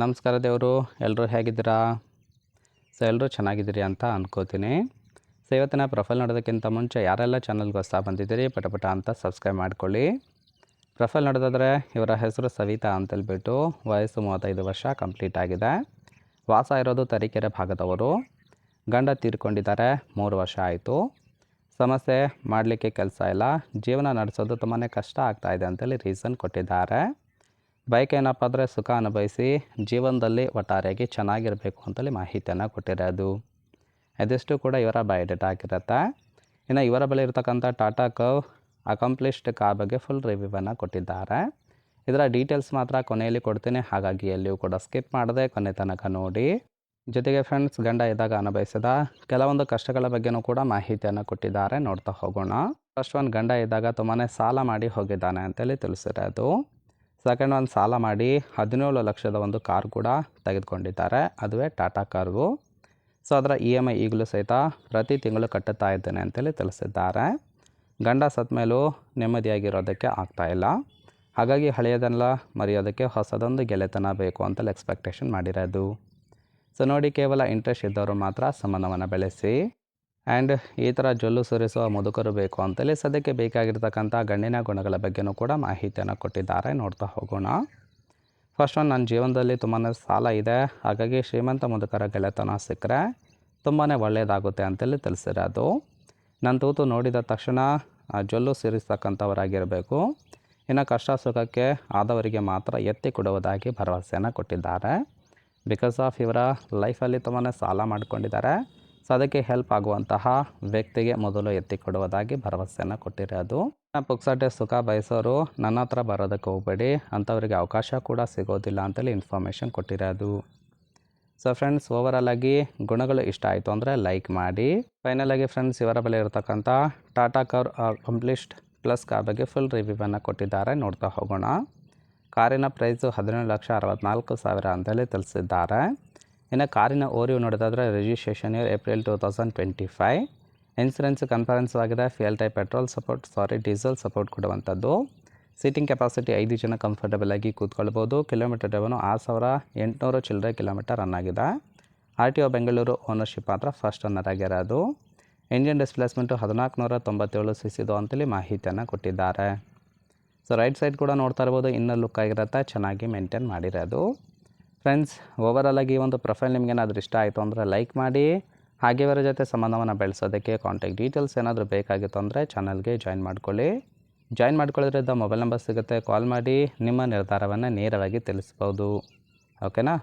ನಮಸ್ಕಾರ ದೇವರು, ಎಲ್ಲರೂ ಹೇಗಿದ್ದೀರಾ? ಎಲ್ಲರೂ ಚೆನ್ನಾಗಿದ್ದೀರಿ ಅಂತ ಅಂದ್ಕೋತೀನಿ. ಇವತ್ತಿನ ಪ್ರೊಫೈಲ್ ನೋಡೋದಕ್ಕಿಂತ ಮುಂಚೆ ಯಾರೆಲ್ಲ ಚಾನಲ್ಗೆ ಹೊಸ ಬಂದಿದ್ದೀರಿ ಪಟ ಅಂತ ಸಬ್ಸ್ಕ್ರೈಬ್ ಮಾಡ್ಕೊಳ್ಳಿ. ಪ್ರೊಫೈಲ್ ನೋಡೋದಾದರೆ ಇವರ ಹೆಸರು ಸವಿತಾ ಅಂತೇಳ್ಬಿಟ್ಟು, ವಯಸ್ಸು 35 ವರ್ಷ ಕಂಪ್ಲೀಟ್ ಆಗಿದೆ. ವಾಸ ಇರೋದು ತರೀಕೆರೆ ಭಾಗದವರು. ಗಂಡ ತೀರ್ಕೊಂಡಿದ್ದಾರೆ, 3 ವರ್ಷ ಆಯಿತು. ಸಮಸ್ಯೆ ಮಾಡಲಿಕ್ಕೆ ಕೆಲಸ ಇಲ್ಲ, ಜೀವನ ನಡೆಸೋದು ತುಂಬಾ ಕಷ್ಟ ಆಗ್ತಾಯಿದೆ ಅಂತೇಳಿ ರೀಸನ್ ಕೊಟ್ಟಿದ್ದಾರೆ. ಬೈಕ್ ಏನಪ್ಪ ಅಂದರೆ ಸುಖ ಅನುಭವಿಸಿ ಜೀವನದಲ್ಲಿ ಒಟ್ಟಾರೆಯಾಗಿ ಚೆನ್ನಾಗಿರಬೇಕು ಅಂತೇಳಿ ಮಾಹಿತಿಯನ್ನು ಕೊಟ್ಟಿರೋದು. ಇದಿಷ್ಟು ಕೂಡ ಇವರ ಬಯೋಡೇಟಾ ಆಗಿರುತ್ತೆ. ಇನ್ನು ಇವರ ಬಳಿ ಇರತಕ್ಕಂಥ ಟಾಟಾ ಕರ್ವ್ ಅಕಾಂಪ್ಲಿಷ್ಡ್ ಕಾರ್ ಬಗ್ಗೆ ಫುಲ್ ರಿವ್ಯೂವನ್ನು ಕೊಟ್ಟಿದ್ದಾರೆ. ಇದರ ಡೀಟೇಲ್ಸ್ ಮಾತ್ರ ಕೊನೆಯಲ್ಲಿ ಕೊಡ್ತೀನಿ, ಹಾಗಾಗಿ ಎಲ್ಲಿಯೂ ಕೂಡ ಸ್ಕಿಪ್ ಮಾಡದೆ ಕೊನೆ ತನಕ ನೋಡಿ. ಜೊತೆಗೆ ಫ್ರೆಂಡ್ಸ್, ಗಂಡ ಇದ್ದಾಗ ಅನುಭವಿಸಿದ ಕೆಲವೊಂದು ಕಷ್ಟಗಳ ಬಗ್ಗೆನೂ ಕೂಡ ಮಾಹಿತಿಯನ್ನು ಕೊಟ್ಟಿದ್ದಾರೆ, ನೋಡ್ತಾ ಹೋಗೋಣ. ಫಸ್ಟ್ ಒನ್, ಗಂಡ ಇದ್ದಾಗ ತುಂಬಾ ಸಾಲ ಮಾಡಿ ಹೋಗಿದ್ದಾನೆ ಅಂತೇಳಿ ತಿಳಿಸಿರೋದು. ಸೆಕೆಂಡ್ ಒನ್, ಸಾಲ ಮಾಡಿ 17 ಲಕ್ಷದ ಒಂದು ಕಾರ್ ಕೂಡ ತೆಗೆದುಕೊಂಡಿದ್ದಾರೆ, ಅದುವೇ ಟಾಟಾ ಕಾರ್ವು. ಅದರ EMI ಈಗಲೂ ಸಹಿತ ಪ್ರತಿ ತಿಂಗಳು ಕಟ್ಟುತ್ತಾ ಇದ್ದೇನೆ ಅಂತೇಳಿ ತಿಳಿಸಿದ್ದಾರೆ. ಗಂಡ ಸತ್ತ ಮೇಲೂ ನೆಮ್ಮದಿಯಾಗಿರೋದಕ್ಕೆ ಆಗ್ತಾಯಿಲ್ಲ, ಹಾಗಾಗಿ ಹಳೆಯದೆಲ್ಲ ಮರೆಯೋದಕ್ಕೆ ಹೊಸದೊಂದು ಗೆಳೆತನ ಬೇಕು ಅಂತೇಳಿ ಎಕ್ಸ್ಪೆಕ್ಟೇಷನ್ ಮಾಡಿರೋದು. ನೋಡಿ, ಕೇವಲ ಇಂಟ್ರೆಸ್ಟ್ ಇದ್ದವರು ಮಾತ್ರ ಸಂಬಂಧವನ್ನು ಬೆಳೆಸಿ. ಆ್ಯಂಡ್ ಈ ಥರ ಜೊಲ್ಲು ಸುರಿಸುವ ಮುದುಕರು ಬೇಕು ಅಂತೇಳಿ ಸದ್ಯಕ್ಕೆ ಬೇಕಾಗಿರ್ತಕ್ಕಂಥ ಗಂಡಿನ ಗುಣಗಳ ಬಗ್ಗೆನೂ ಕೂಡ ಮಾಹಿತಿಯನ್ನು ಕೊಟ್ಟಿದ್ದಾರೆ, ನೋಡ್ತಾ ಹೋಗೋಣ. ಫಸ್ಟ್ ಒನ್, ನನ್ನ ಜೀವನದಲ್ಲಿ ತುಂಬಾ ಸಾಲ ಇದೆ, ಹಾಗಾಗಿ ಶ್ರೀಮಂತ ಮುದುಕರ ಗೆಳೆತನ ಸಿಕ್ಕರೆ ತುಂಬಾ ಒಳ್ಳೆಯದಾಗುತ್ತೆ ಅಂತೇಳಿ ತಿಳಿಸಿರೋದು. ನನ್ನ ತೂತು ನೋಡಿದ ತಕ್ಷಣ ಜೊಲ್ಲು ಸುರಿಸ್ತಕ್ಕಂಥವರಾಗಿರಬೇಕು. ಇನ್ನು ಕಷ್ಟ ಸುಖಕ್ಕೆ ಆದವರಿಗೆ ಮಾತ್ರ ಎತ್ತಿ ಕೊಡುವುದಾಗಿ ಭರವಸೆಯನ್ನು ಕೊಟ್ಟಿದ್ದಾರೆ. ಬಿಕಾಸ್ ಆಫ್ ಇವರ ಲೈಫಲ್ಲಿ ತುಂಬಾ ಸಾಲ ಮಾಡಿಕೊಂಡಿದ್ದಾರೆ, ಅದಕ್ಕೆ ಹೆಲ್ಪ್ ಆಗುವಂತಹ ವ್ಯಕ್ತಿಗೆ ಮೊದಲು ಎತ್ತಿ ಕೊಡುವುದಾಗಿ ಭರವಸೆಯನ್ನು ಕೊಟ್ಟಿರೋದು. ಪುಕ್ಸಟೆ ಸುಖ ಬಯಸೋರು ನನ್ನ ಹತ್ರ ಬರೋದಕ್ಕೆ ಹೋಗಬೇಡಿ, ಅಂಥವರಿಗೆ ಅವಕಾಶ ಕೂಡ ಸಿಗೋದಿಲ್ಲ ಅಂತೇಳಿ ಇನ್ಫಾರ್ಮೇಷನ್ ಕೊಟ್ಟಿರೋದು. ಫ್ರೆಂಡ್ಸ್, ಓವರಾಲ್ ಆಗಿ ಗುಣಗಳು ಇಷ್ಟ ಆಯಿತು ಅಂದರೆ ಲೈಕ್ ಮಾಡಿ. ಫೈನಲ್ ಆಗಿ ಫ್ರೆಂಡ್ಸ್, ಇವರ ಬಳಿ ಇರತಕ್ಕಂಥ Tata car accomplished plus car ಬಗ್ಗೆ ಫುಲ್ ರಿವ್ಯೂವನ್ನು ಕೊಟ್ಟಿದ್ದಾರೆ, ನೋಡ್ತಾ ಹೋಗೋಣ. ಕಾರಿನ ಪ್ರೈಸು 17,64,000 ಅಂತೇಳಿ ತಿಳಿಸಿದ್ದಾರೆ. ಇನ್ನು ಕಾರಿನ ಓರಿಯು ನೋಡೋದಾದರೆ ರಿಜಿಸ್ಟ್ರೇಷನ್ ಇಯರ್ ಏಪ್ರಿಲ್ 2025. ಇನ್ಸೂರೆನ್ಸ್ ಕನ್ಫರೆನ್ಸ್ ಆಗಿದೆ. ಫ್ಯೂಯಲ್ ಟೈಪ್ ಡೀಸೆಲ್ ಸಪೋರ್ಟ್ ಕೊಡುವಂಥದ್ದು. ಸೀಟಿಂಗ್ ಕೆಪಾಸಿಟಿ 5 ಜನ ಕಂಫರ್ಟಬಲ್ ಆಗಿ ಕೂತ್ಕೊಳ್ಬೋದು. ಕಿಲೋಮೀಟರ್ ಡ್ರೈವನು 6,800 ಚಿಲ್ಲರೆ ಕಿಲೋಮೀಟರ್ ರನ್ ಆಗಿದೆ. RTO ಬೆಂಗಳೂರು, ಓನರ್ಶಿಪ್ ಮಾತ್ರ ಫಸ್ಟ್ ಓನರ್ ಆಗಿರೋದು. ಇಂಜಿನ್ ಡಿಸ್ಪ್ಲೇಸ್ಮೆಂಟು 1497 cc ಅಂತೇಳಿ ಮಾಹಿತಿಯನ್ನು ಕೊಟ್ಟಿದ್ದಾರೆ. ರೈಟ್ ಸೈಡ್ ಕೂಡ ನೋಡ್ತಾ ಇರ್ಬೋದು, ಇನ್ನರ್ ಲುಕ್ ಆಗಿರುತ್ತೆ, ಚೆನ್ನಾಗಿ ಮೇಂಟೈನ್ ಮಾಡಿರೋದು. ಫ್ರೆಂಡ್ಸ್, ಓವರಾಲ್ ಆಗಿ ಈ ಒಂದು ಪ್ರೊಫೈಲ್ ನಿಮಗೇನಾದರೂ ಇಷ್ಟ ಆಯಿತು ಅಂದರೆ ಲೈಕ್ ಮಾಡಿ. ಹಾಗೆ ಇವರ ಜೊತೆ ಸಂಬಂಧವನ್ನು ಬೆಳೆಸೋದಕ್ಕೆ ಕಾಂಟ್ಯಾಕ್ಟ್ ಡೀಟೇಲ್ಸ್ ಏನಾದರೂ ಬೇಕಾಗಿತ್ತು ಅಂದರೆ ಚಾನಲ್ಗೆ ಜಾಯಿನ್ ಮಾಡ್ಕೊಳ್ಳಿ. ಜಾಯಿನ್ ಮಾಡ್ಕೊಳ್ಳೋದ್ರಿಂದ ಮೊಬೈಲ್ ನಂಬರ್ ಸಿಗುತ್ತೆ, ಕಾಲ್ ಮಾಡಿ ನಿಮ್ಮ ನಿರ್ಧಾರವನ್ನು ನೇರವಾಗಿ ತಿಳಿಸ್ಬೋದು. ಓಕೆನಾ?